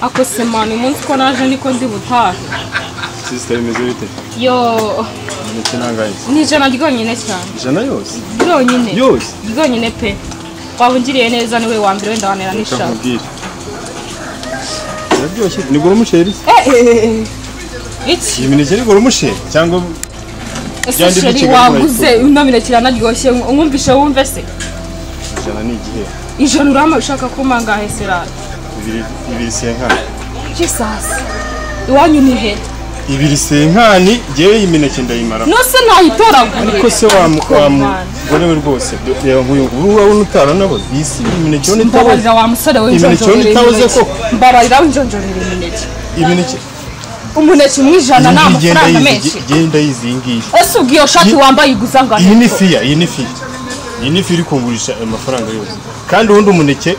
ako semana umunsi ko naje niko ndi butahe sister imeze bite yo ndetse nangaye ni jana ryonyine cyane jana yose ryonyine pe wabungiriye neza niwe wa mbere wenda wanera nishaka yaryoshye ni goro musheri iki imineke ni goro musheri cyangwa Sheri waguze unamire kiranaryoshye umwumvishe wumve se jana ni igihe ijana urama ushaka kumanga hesera ibiri senkani Jesus iwanyu ni he ibiri senkani jewe imineke ndayimara no se nayitoragura ariko se wa we rwose reba nkuyu urabona utara nabo isi imineke yone mbabarira wa musore we injonjorere ko mbabarira injonjorere imineke umuneke umwijana na amafaranga menshi genda yizingiye ese ubwiyo shati wambaye iguzangana iyi ni fiya iri kungurisha amafaranga yose kandi ubundi umuneke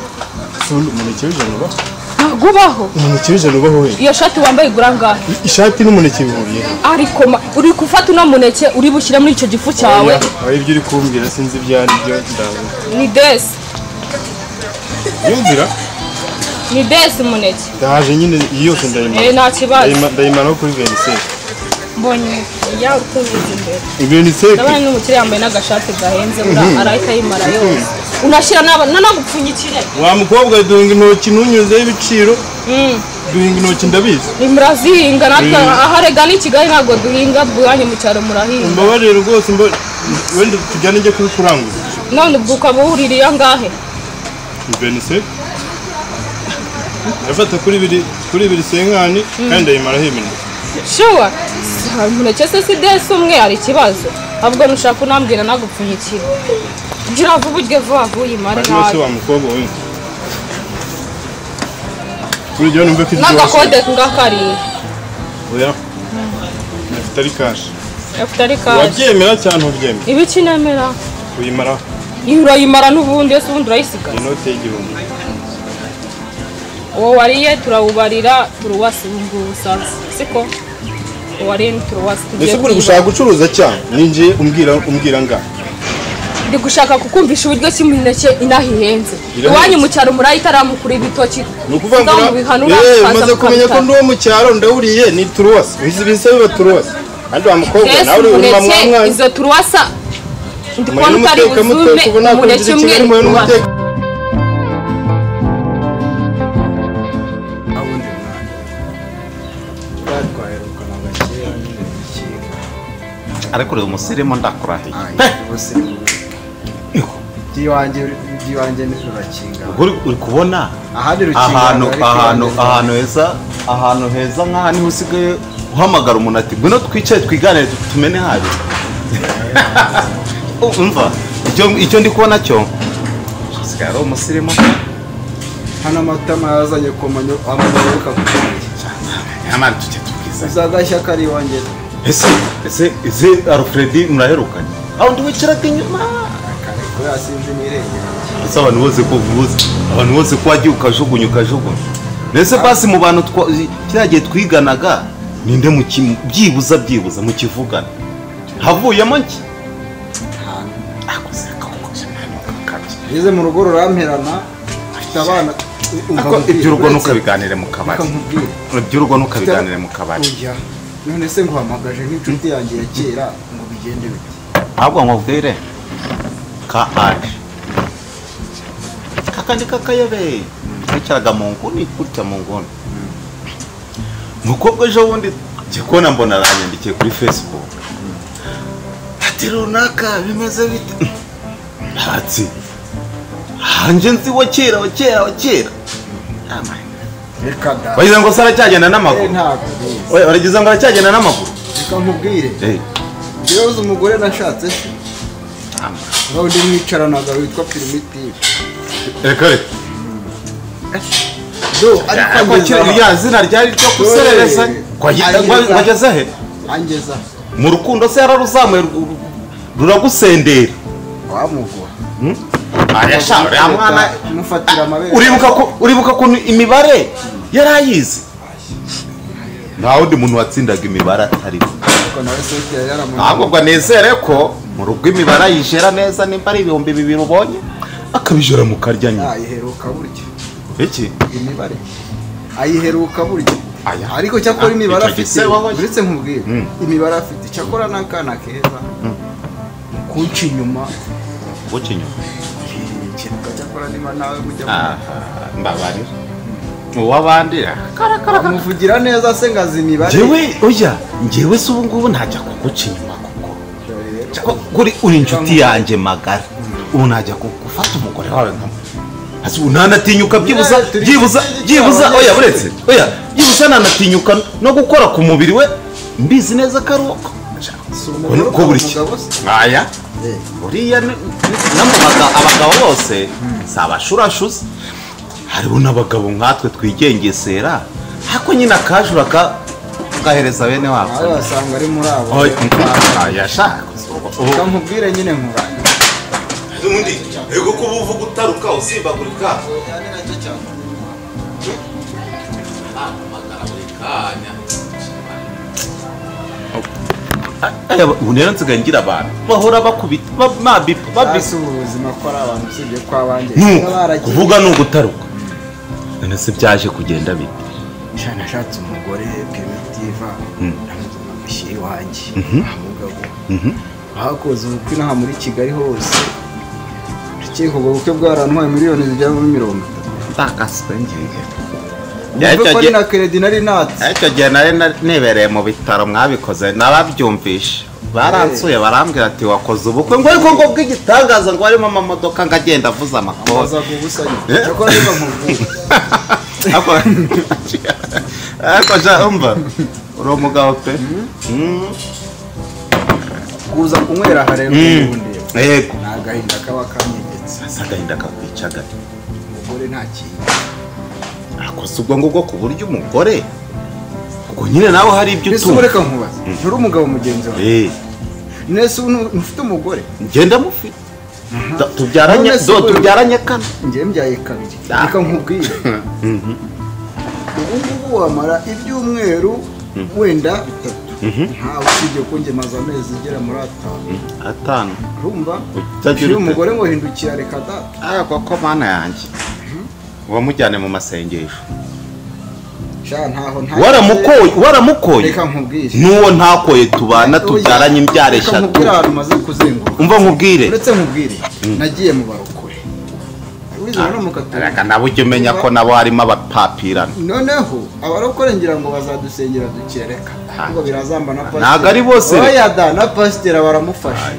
w'ijana ubaho gubaho umuneke w'ijana ubaho we iyo shati wambaye iguranga ishati n'umuneke bihuriye ariko uri gufata uno muneke uri bushyire muri icyo gifu cyawe aho ibyo uri kumbwira sinzi ibyo ari byo ndavuga ni desi yumvira ni desi umuneke ndaje nyine iyi yose ndayimara nta kibazo ndayimara kuri veniseke mbonye ya ukunze imbere veniseke ndabona n'umukire yambaye n'agashati gahenze arahita yimara yose unashyira nanagupfunyikire wa mukobwa duhinga intoki ntunyuzeho ibiciro duhinga intoki ndabizi murazihinga natwe aharega n'i Kigali ntabwo duhinga bwanyu mu cyaro murahinga mbabarire rwose wenda tujyane njye kubikurangura none ubwo ukaba uhuririye angahe veniseke yafata kuri ibiri senkani kandi ndayimaraho imineke shuwa umuneke se si desi umwe hari ikibazo ahubwo nushaka unambwira nagupfunyikira gira vuba urye vuba uyimare nabi se wa mukobwa we kuri jya numve ko ibyo n'agakode ngakari oya afite ari kashi kashi wabyemera cyane ubyemera ibiki nemera uyimaraho urayimara n'ubundi ese ubundi urayisiga inote y'igihumbi uwo wariye turawubarira turuwasi ngubu usanze siko wariye turuwasi ese uri gushaka gucuruza cyane ninjiye umbwira ngaho ndi gushaka kukumvisha uburyo cy'imineke inahihenze iwanyu mu cyaro murayitaramukura ibitoki ni ukuvuga ngo maze kumenya ko ndi uwo mu cyaro ndawuriye ni turuwasi bize biba turuwasi kandi wa mukobwa nawe uri uruma mwanya izo turuwasa ndi kubona utari buzume umuneke umwe ariko rero umusirimu ndakurahiye iby'iwanjye ntiturakinga uri kubona ahantu heza nk'aha niho usigaye uhamagara umuntu ati ngwino twicaye twiganire tumene habi umva icyo ndi kubona cyo usigaye ari umusirimu hano amatama yazanye ku amanyoka ku cyanjye nyamara tujye tubwiza uzagashya kari iwanjye ese Alfred muraherukanye aho ndi wicaraga inyuma ko yasinze imirenge ese abantu bose ko wagiye ukajugunya nese basi mu bantu kiragiye twiganaga ninde byibuza mukivugana havuyemo nki ngeze mu rugo ruramperana afite abana iby'urugo ntukabiganire mu kabari none se nguhamagaje nk'inshuti yanjye ya kera ngo bigende bite ahubwo nkubwire ka aje kakandi kakayobe kicaraga mu nguni gutya mu nguni mukobwa ejo bundi njye kubona mbona aranyandikiye kuri Facebook ati runaka bimeze bite hatsi hanje nzi wa kera wagize ngo sara cyagenda n'amaguru waragize ngo aracyagenda n'amaguru reka nkubwire ikibazo umugore nashatse aho ndi mwicaranaga witwa Primitive reka ariko ya zina ryari ryo kuserereza wageze he angeza mu rukundo se yararuzamuye ruragusendera wamugwa ayashara ya mwana mufatira amabere uribuka ko imibare yarayize nta wundi muntu watsindaga imibare atariho ahubwo nezere ko mu rugo imibare ayijera neza nimba ari 2,000 ubonye akabijora mu karya nyine iheruka burya iki imibare ayiheruka burya ariko cyakora imibare afite uretse nkubwira imibare afite cyakora n'akana keza kunca inyuma ikintu cyakora niba nawe mujya mbabarira uwabandi amuvugira neza se ngazi imibare njyewe se ubu ngubu ntajya kuguca inyuma kuko uri inshuti yanjye magara ubu najya gufata umugore wawe ntanatinyuka byibuza oya buretse byibuza ntanatinyuka no gukora ku mubiri we mbizi neza ko ari uko buri aya uriya n'amubaga abagabo bose si abashurashuzi hariho n'abagabo nkatwe twigengesera ariko nyine akajura gahereza bene wabo wasanga ari muri abo yashaka ukamubwire nyine nkura undi ego kuba uvuga utaruka usimbagurika ubu rero nsigaye ngira abantu bahora bakubita babisa ubuzima ko ari abantu usibye ko abanjye kuvuga ni ugutaruka none se byaje kugenda bite nashatse umugore primitiva namushyira iwanjye umugabo bakoze ubukwe n'aha muri Kigali hose urukiko ubwo bukwe bwarantwaye miliyoni zigera muri 30 ndakaswe ngiye ubwo ko na credit nari natse icyo gihe nari nebereye mu bitaro mwabikoze nababyumvishe baransuye barambwira ati wakoze ubukwe ngo ariko ngo bw'igitangaza ngo harimo amamodoka ngo agenda avuza amakoza cyakora niba nkuvuga ako umva uri umugabo pe kuza kunywera harero ubundi yego nagahinda kaba kanyegetse agahinda kakwicaga umugore nta kintu akoze ubwo ngubwo ku buryo umugore ubwo nyine nawe hari ibyo utumva reka nkubaza nturi umugabo mugenzi wawe nese ufite umugore ngenda mufite tubyaranye kane njye mbyaye kabiri reka nkubwire ubu ngubu wamara ibyumweru wenda 3 ntawe usibye ko njye maze amezi igera muri 5 urumva uyu umugore ngo hindukira reka da koko mana yanjye wamujyane mu masengesho waramukoye reka nkubwire nuwo ntakoye tubana tubyaranye imbyaro 3 umva nkubwire uretse nkubwire nagiye mu barokore wizana no mukatira reka nabo ujye umenya ko nabo harimo abapapirana noneho abarokore ngira ngo bazadusengera dukereka ngo birazamba na pasiteri ntago ari bose oya da na pasiteri baramufasha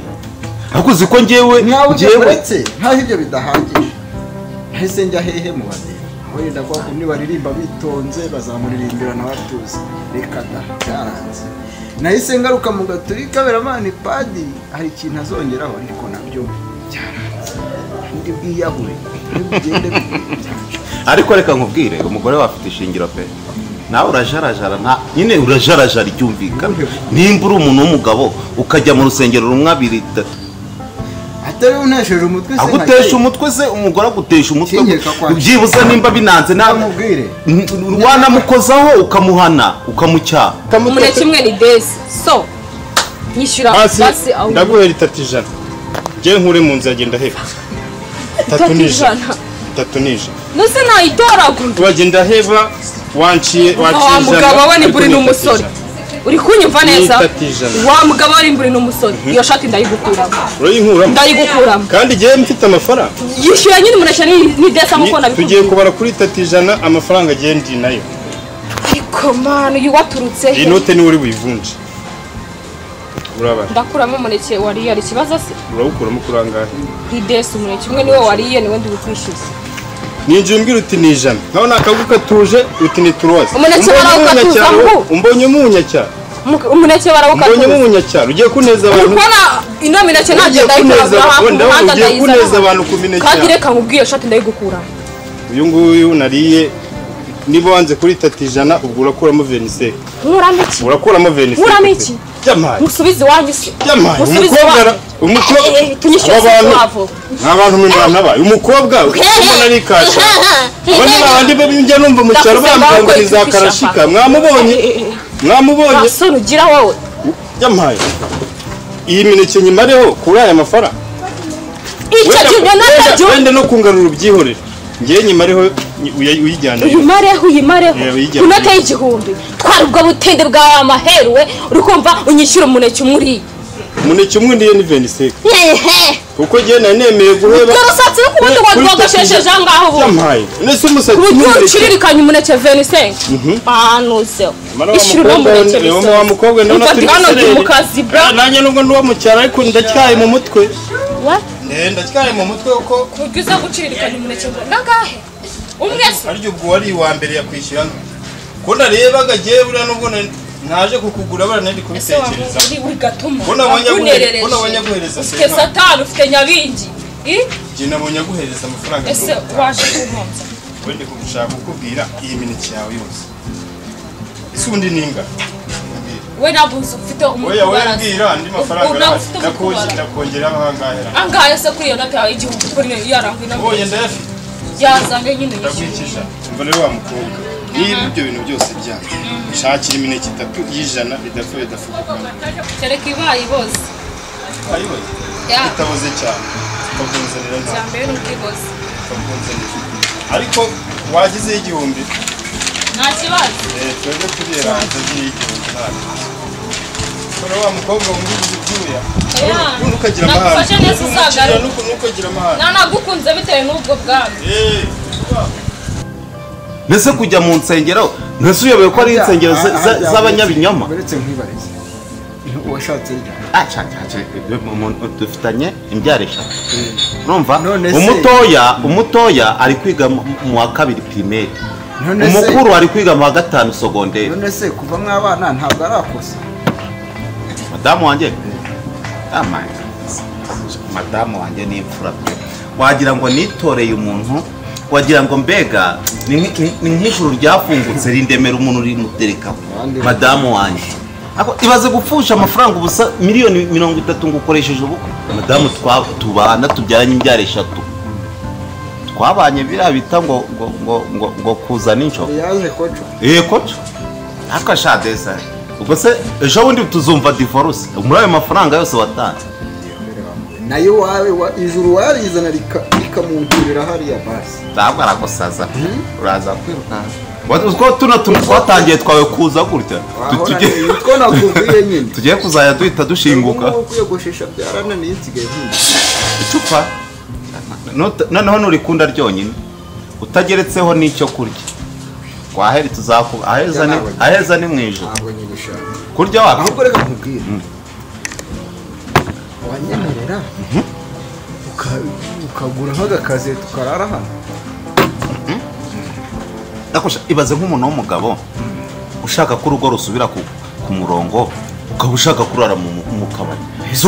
ariko uzi ko njyewe uretse ntaho ibyo bidahagije hese njya hehe mu badeni wenda kwa kumwe baririmba bitonze bazamuririmbira na batuzi reka da cyaranze nahise ngaruka mu gaturika beramani padi hari ikintu azongeraho ariko nabyo cyaranze ndi bwiyahure bigende ariko reka nkubwire umugore wafite ishingiro pe nawe urajarajara nyine urajarajara icyumvikana nimba uri umuntu w'umugabo ukajya mu rusengero rumwe 2 3 atari unesheje umutwe se agutesha umutwe se umugore agutesha umutwe byibuze nimba binanze namubwire wanamukozaho ukamuhana ukamucyaha umune kimwe ni desi so nyishyura basi aho ndaguhera 300 je nkure mu nzu agenda hepfo 3 nije nose nayitoragura wagenda heba wanciye wa mugabo we ni buri n'umusore uri kunyumva neza wa mugabo ari mburi n'umusore iyo shati ndayigukuramo ndayigukuramo kandi giye mfite amafaranga yishyura nyine umunashya ni desa muko nabikubwiye tugiye kubara kuri 300 amafaranga agiye ndi nayo ariko man uyu waturutse iyi note ni uri buyivunje urabara ndakuramo umuneke wariye ari kibazo se urawukuramo kurangahe ni desa umuneke umwe niwe wariye niwe ndi bukwishyuza ninjye umbwira uti ni 100 naho nakaguka tuje uti ni 3 umuneke barawukatuza ngo umbonye umunyacya umuneke barawukatuza umbonye umunyacya ugiye kuneza abantu ukona ino mineke nagenda ndayikora hafi umuhanda ndayiza kuneza abantu ku mineke kandi reka nkubwiye shati ndayigukuramo uyu nguyu nariye niba wanze kuri 300 ubwo urakuramo 27 nkuramo iki urakuramo 27 nkuramo iki Jamaye musubize wanyu se musubize umukobwa tunyishyure wavo abantu mwimana ba umukobwa umuntu ari kasha abandi bandi babinjye numva mu cyaro bambanga ngo nizakarashika mwamubonye basoro ugira wowe Jamaye iyi mineke nyimareho kuri aya mafaranga icyo kintu nacyo wende no kungarura ubyihorere ngiye nyimareho uyijyana uyimareho inote y'igihumbi twara ubwo butende bwa amaheru we uri kumva unyishyura umuneke umwe umuneke umwe ndiye ni 25 kuko je nanemeye guheba urasatse no kubundi wagashesheje ngaho ubu yampaye nese umusatsi uciririkanye umuneke 25 banuze ishyura umuneke niwo wa mukobwa ndabona turi mu kazi bra nanjye nubwo ndi mu cyaro ariko ndacyaye mu mutwe what ndacyaye mu mutwe uko kugiza guciririkanye umuneke nangahe umwe aryo ubwo wari wa mbere yakwishyura ko narebaga je buriya nubwo naje kukugura bara nandi kubitekereza ko nabonye guhereza ufite satani ufite nyabingi je nabonye guhereza amafaranga ese waje kunkomza wende kugushaka kukubwira iyi mineke yawe yose ese ubundi ninga we nabuze ufite oya wembwira andi mafaranga nakongera angahe se kuri iyo note yawe igihumbi kuri yarangwe na oya ndayafite yazange nyine ndakwicisha umva rero wa mukobwa niba ibyo bintu byose byanyu ushakira imineke 3 y'ijana idapfuye dafuka kereka ibaye bose ayiboze itaboze cyane bakunzanira nta cyambere n'ubwiboze bakunzanira ariko wagize igihumbi nta kibazo twebwe kurira azagiye igihumbi ntabwo kora wa mukobwa wumvise ibyuya nukagira amahane nafashe neza uzagara nukagira amahane nanagukunze bitewe n'ubwo bwami mbese kujya mu nsengero mbese uyobewe ko ari insengero z'abanyabinyoma uretse nkwibariza washatse dufitanye imbyaro 3 urumva None umutoya ari kwiga mu wa 2 primaire umukuru ari kwiga mu wa 5 secondaire none se kuva mw'abana ntabwo arakosa madamu wanjye madamu wanjye ni imfura wagira ngo nitoreye umuntu wagira ngo mbega ni nk'ijuru ryafungutse rindemera umuntu rimuterekaho madamu wanjye ibaze gupfusha amafaranga ubusa miliyoni 30 ngo ukoresheje ubukwe madamu tubana tubyaranye imbyaro 3 twabanye biriya bita ngo kuzana inco yaje koco koco akashadesa ubwo se ejo bundi tuzumva divorce muri ayo mafaranga yose watanze nayo wawe ijuru warizana rikamunturira hariya basi ntabwo aragosaza uraza kwiruka utwo tuno twatangiye twawe kuza gutya utwo nakubwiye nyine tugiye kuzajya duhita dushinguka kwiyogoshesha byarananiye nsigaye nkunda icupa noneho nurikunda ryonyine utageretseho n'icyo kurya twaheri tuzakuba aheza ni mu ijoro kurya wapfa ahubwo reka nkubwire wanyemerera ukagura nk'agakazi tukarara hano ibaze nk'umuntu w'umugabo ushaka ko urugo rusubira ku murongo ukaba ushaka kurara mu kabari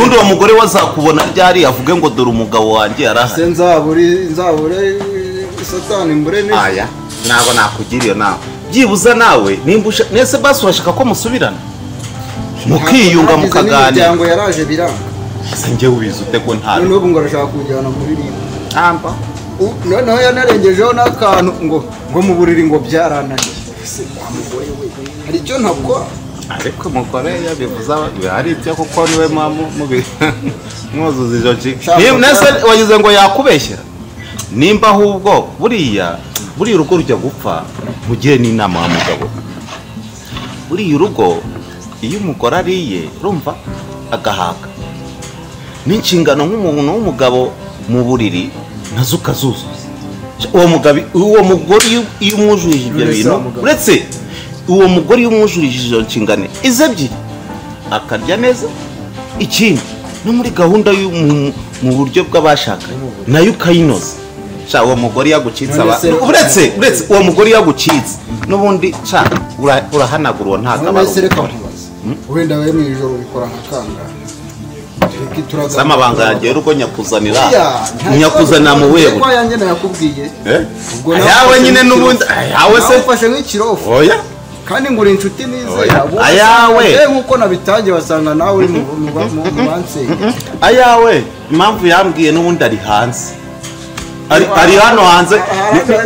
undi uwo mugore wazakubona ryari avuge ngo dore umugabo wanjye yarahari nzabure satani mbure neza aya ntabwo nakugira iyo nama byibuza nawe nimba nese basi urashaka ko musubirana mukiyunga mukaganira imiryango yaraje biranga ese njye ubizi ute ko nta none ubu ngo arashaka kujyana muri rimwe noneho yanarengejeho n'akantu ngo mu buriri ngo byarananiye ese wa mugore we hari icyo ntabwo ariko umugore yabivuze hari icyo kuko niwe mwuzuza izo nshingano nese wagize ngo yakubeshyera nimba ahubwo buriya urugo rujya gupfa mugire n'inama wa mugabo buriya urugo iyo umugore ariye urumva agahaga n'inshingano nk'umuntu w'umugabo mu buriri nazo ukazuzuza uwo mugore iyo umwujurije ibyo bintu uretse uwo mugore iyo umwujurije izo nshingano ebyiri akarya neza ikindi no muri gahunda mu buryo bw'abashakanye nayo ukayinoza uwo mugore yagucitse uretse uwo mugore yagucitse n'ubundi urahanagura uwo ntabwo aba ari umugore wenda we mu ijoro ubikora nka kangahe z'amabanga yanjye y'urugo nyakuzanira mu wewe ko yanjye nakubwiye ayawe nyine n'ubundi ayawe se ufashe nk'ikirofu oya kandi ngo uri inshuti nizera ayawe nk'uko nabitangiye wasanga nawe uri mu bansenge ayawe impamvu yambwiye n'ubundi ari hanze ari hano hanze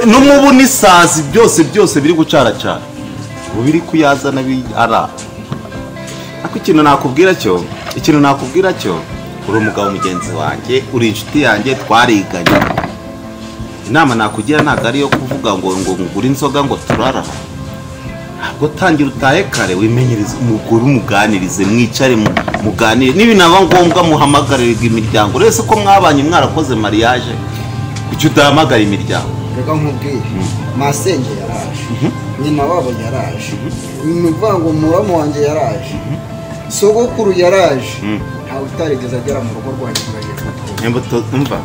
n'umubu n'isazi byose biri gucaracana ubu biri kuyazana ara ariko ikintu nakubwira cyo uri umugabo mugenzi wanjye uri inshuti yanjye twariganye inama nakugira ntabwo ari yo kuvuga ngo ngure inzoga ngo turara, ntabwo tangira utahe kare wimenyereze umugore umuganirize mwicare muganire n'ibinaba ngombwa muhamagarira imiryango uretse ko mwabanye mwarakoze mariage kuki udahamagara imiryango. reka nkubwire masenge yaraje nyina wabo yaraje nuvuga ngo muramu wanjye yaraje sogokuru yaraje ntawe utarigeze agera mu rugo rwanjye imbuto umva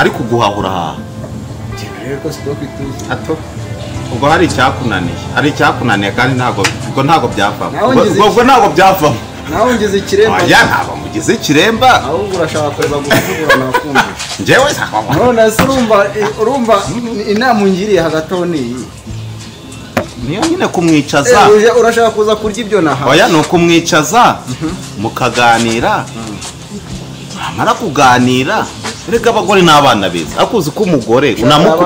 ariko guhahura aha rero siko kwituza hato ubwo hari icyakunaniye kandi ntabwo byavamo ubwo ntabwo byavamo nawe ngize ikiremba ya ntabwo mugize ikiremba ahubwo urashaka kuza gusubura nakumva njyewe none se urumva inama ungiriye hagati aho niyi niyo nyine kumwicaza urashaka kuza kurya ibyo nahawe oya ni ukumwicaza mukaganira amara kuganira reka abagore n'abana beza akuzi ko umugore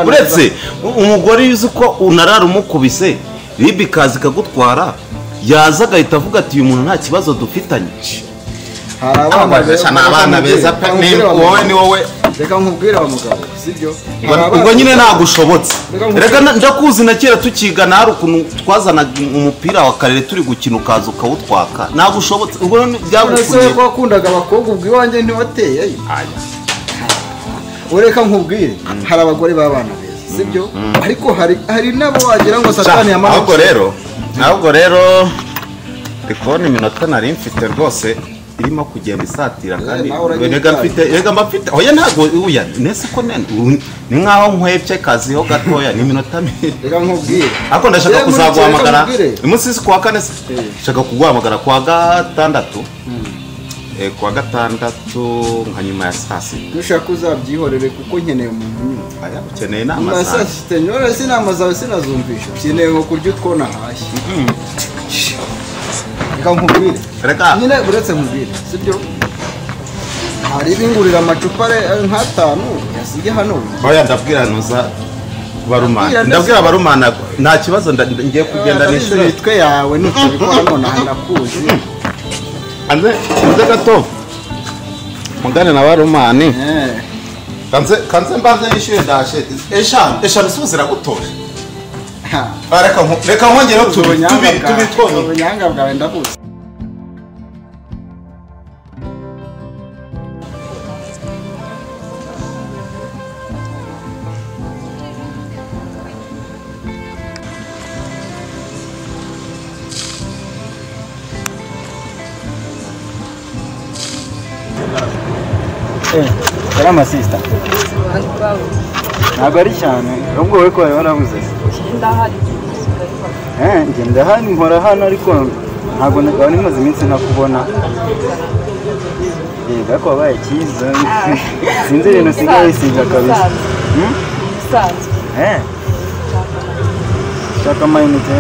uretse umugore yuzi ko unarara umukubise bibi kazi kagutwara yaza agahita avuga ati uyu muntu nta kibazo dufitanye. hari abana beza pe wowe ni wowe reka nkubwire wa mugabo sibyo ubwo nyine ntabwo ushobotse reka ndakuzi na kera tukigana hari ukuntu twazanaga umupira wa karere turi gukina ukaza ukawutwaka ntabwo ushobotse ubwo byagukundiye ko wakundaga abakobwa ubwo iwanjye ntiwateye ureka nkubwire hari abagore b'abana beza sibyo ariko hari nabo wagira ngo satani yamanutse ahubwo rero ndikubona iminota nari mfite rwose irimo kugenda isatira kandi rega mfite oya ntabwo uya nese ko ni nkaho nkwebye kazi ho gatoya ni iminota reka nkubwire ariko ndashaka kuzaguhamagara umunsi kwa kane shaka kuguhamagara kwa gatandatu kwa gatandatu nka nyuma ya saa sita dushaka uzabyihorere kuko nkeneye umuntu nyuma aya ukeneye inama zawe nyine sinama zawe sinazumvisha ukeneye ngo kurya utwo nahashye reka nkubwire nyine uretse nkubwire sibyo hari ibingurira amacupa nk'atanu yasige hano oya ndabwira nuza barumana ndabwira barumana nta kibazo ngiye kugenda nishyura imitwe yawe n'ukuri ko hano nakuzi anze gato mugane na barumani kanze mbanze nishyuye ndashe eshanu suzira gutoje reka nkongere tubitwone ubunyanga bwawe ndabuze Salama sister. Ntabwo ari cyane ahubwo wowe ko wari warabuze ngenda hano nkora hano ariko ntabwo nari maze iminsi nakubona yego ko wabaye cyiza sinzi ibintu usigaye wisiga kabisa shaka amayinite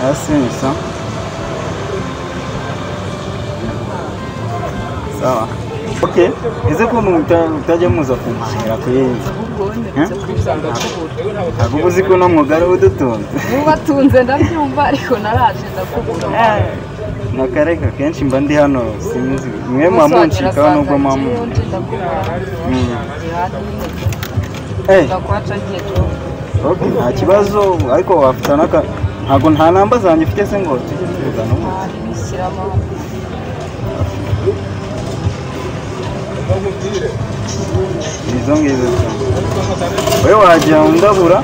Asensa. Sawa. Okay. Ese ko mutajya muza kumpahira kuyenza. Ntabwo uzi ko no mwugari udutunze. Ubatunze ndabyumva ariko naraje ndakubura. Nakareka kenshi mba ndi hano sinzi. Mwe mamunshika nubwo mamu. Okay, nta kibazo ariko wafitana ntabwo nta namba zanjye ufite se ngo tujye tuvugana ubu izo ngizo wowe wajya undabura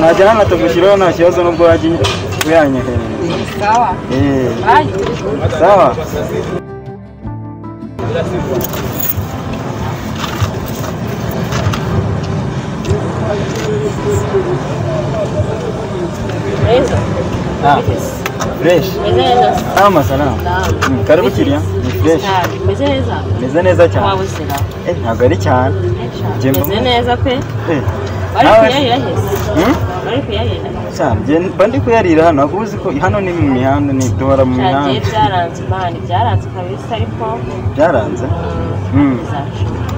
najya hano atagushyiraho nta kibazo nubwo wajya uyanyehereza sawa sawa fresh. Ama salama. Karibu kiriya. Ni fresh. Meze neza cyane. Ntabwo ari cyane. Meze neza pe. Bari kuyarira hese. Bari kuyarira. Cyane. Bandi kuyarira hano aguzi ko hano ni mu mihanda ni dora mu mihanda. Byaranze imana byaranze kabisa ariko. Byaranze.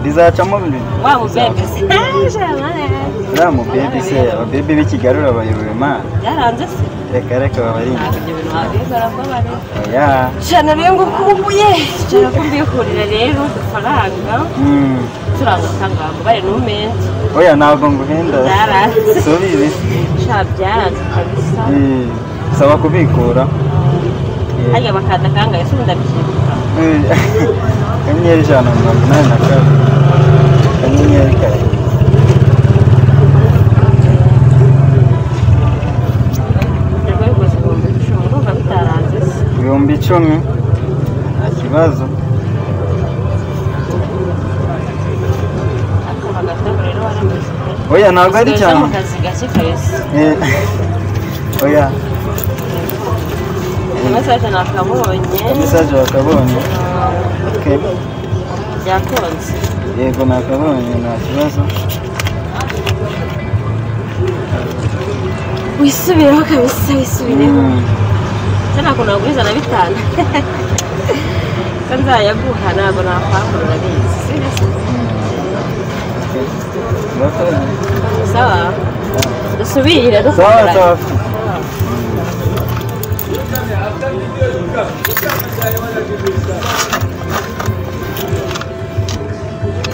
bizacamo bibiri wa mubebe se uriya mubebe se ababebe b'ikigarura bayoboye mana yaranze se reka babari ntabwo ibyo bintu wabigara ko bari oya jana rero ngo kumbuye jana kumbihurira rero udufaranga turangutanga ngo bari n'umenzi oya ntabwo nguhenda byaranze subizi sha byaranze kabisa saba kubikura hajya bakanda kangahe se ndabyibuka kanyenyeri 182 kanyenyeri kare ibihumbi 10 nta kibazo oya ntabwo ari cyane oya mesaje nakabonye mesaje wakabonye okay byakonze yego nakabonye nta kibazo wisubireho kabisa wisubireho cyane ko naguriza na 5 kanzayaguha ntabwo nakwakura bizi sawa dusubire dukora sawa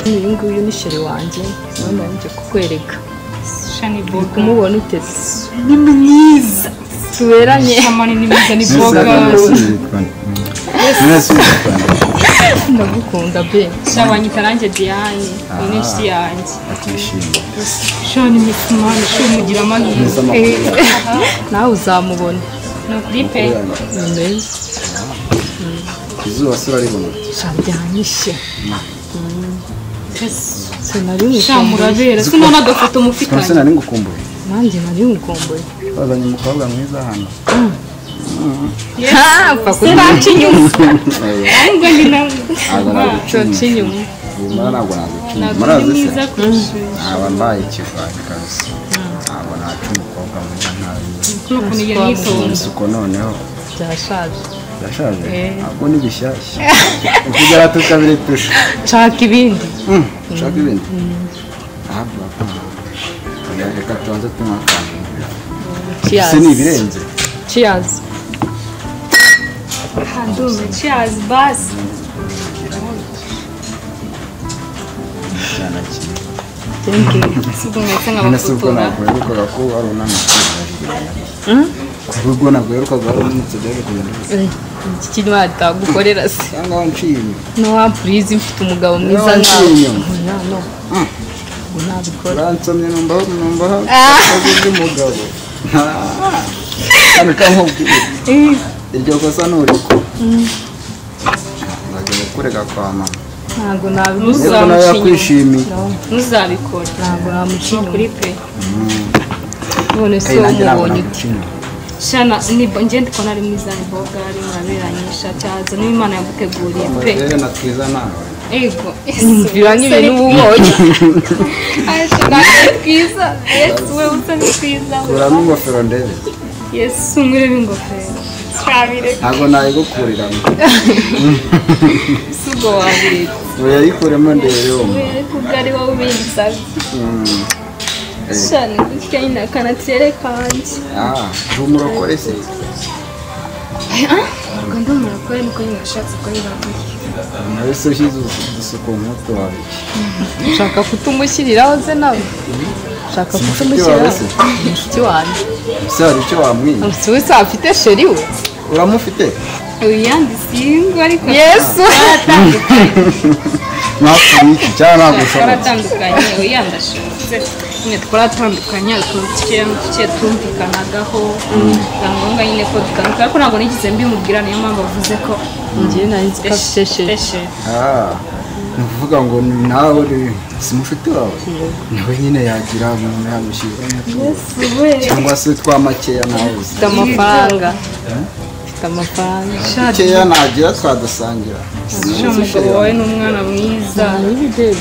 uyu nguyu ni sheri wanjye none nje kukwereka shani boga kumubona uteze ni mwiza tuberanye amani ni mwiza ni boga ndagukunda be shabanye karange Diane ni nshi yanjye atishimye shani mitumani shumugira amahirwe nawe uzamubona no kuri pe neza izuba sura ribona shabyanyishe sinari shamurabera sinona gafoto mufitanye sinari ngukumbuye nanjye nari ngukumbuye bazanye umukobwa mwiza hano fakunaci inyuma ariko ni nawe coci inyuma ntabwo murazi se aba mbaye ikivanye kabisa ntabwo naca umukobwa mwiza nkawe nuko niyo nitonze uko noneho byashaje byashaje ntabwo ni bishyashya ukugera tukabiretusha nshaka ibindi ushaka ibindi ntabwo reka tubanze tunywa akantu cheers se ni ibirenze cheers handume cheers basi cyane kimwe thank you suko mwese nasuko nk'abafotora nakwerukaga ko ari unanutse ubwo nakwerukaga ari unanutse byari kugenda iki kintu watagukorera se cyangwa wanciye inyuma no please mfite umugabo mwiza wanciye nawe inyuma no nabikora uransomye numva akazi k'umugabo kandi kankubwira iryo kosa nturiko bagiye kurega kwa mama ntabwo niba nawe yakwishimiye ntuzabikora ntabwo namucinya kuri pe none se nanjye ntabwo umubonye nagucinya shana ngende ko nari mwiza ni boga ari muraberanyisha cyaza niba imana yaguteguriye pe rero na twiza nawe ego mvira nk'ibintu ubonye ashaka twiza yesu we usa ni twiza kuramo ingofero ndebe yesu mwirebe ingofero twabire ntabwo nayigukuriramo sugo wabire uyayikuremo ndebe wumva kubwo ari wowe ubinsabye shana gutya nyine akanatere kanjye ndi umurokore se ubwo ndi umurakore niko nyine ashatse ko yirangiye nawe se ushyize udusuko nk'utu wawe ushaka kutumushyiriraho se nawe ushaka kutumushyiriraho umushyitsi wanjye ese hari icyo wamwiye umushyitsi wese afite sheri we uramufite uyanditse ingo ariko yesu mwapfuye iki cyangwa ntabwo ushobora twaratandukanye uyandashobotse nyine twaratandukanye ariko tukiye tumvikanagaho biba ngombwa nyine ko dutandukana ariko ntabwo nigeze mbimubwira niyo mpamvu avuze ko ngiye nari nzi ko afite sheri ni ukuvuga ngo nawe si mushuti wawe nawe nyine yagira umuntu yamushyira cyangwa se twa makeya nawe uzi ufite amafaranga ufite amafaranga makeya nagira twadusangira umugabo wawe ni umwana mwiza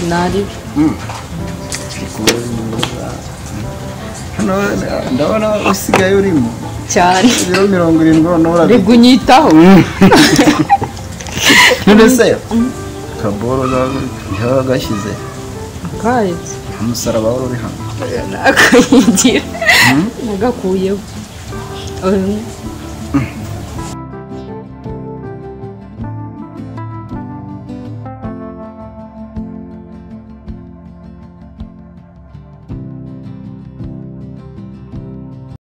naribi ndabona usigaye urimo cyane ibiro 70 noneho rigunyitaho none se kaboro yabaga gashyize kahetse umusaraba wari uri hano nakayigira nagakuyeho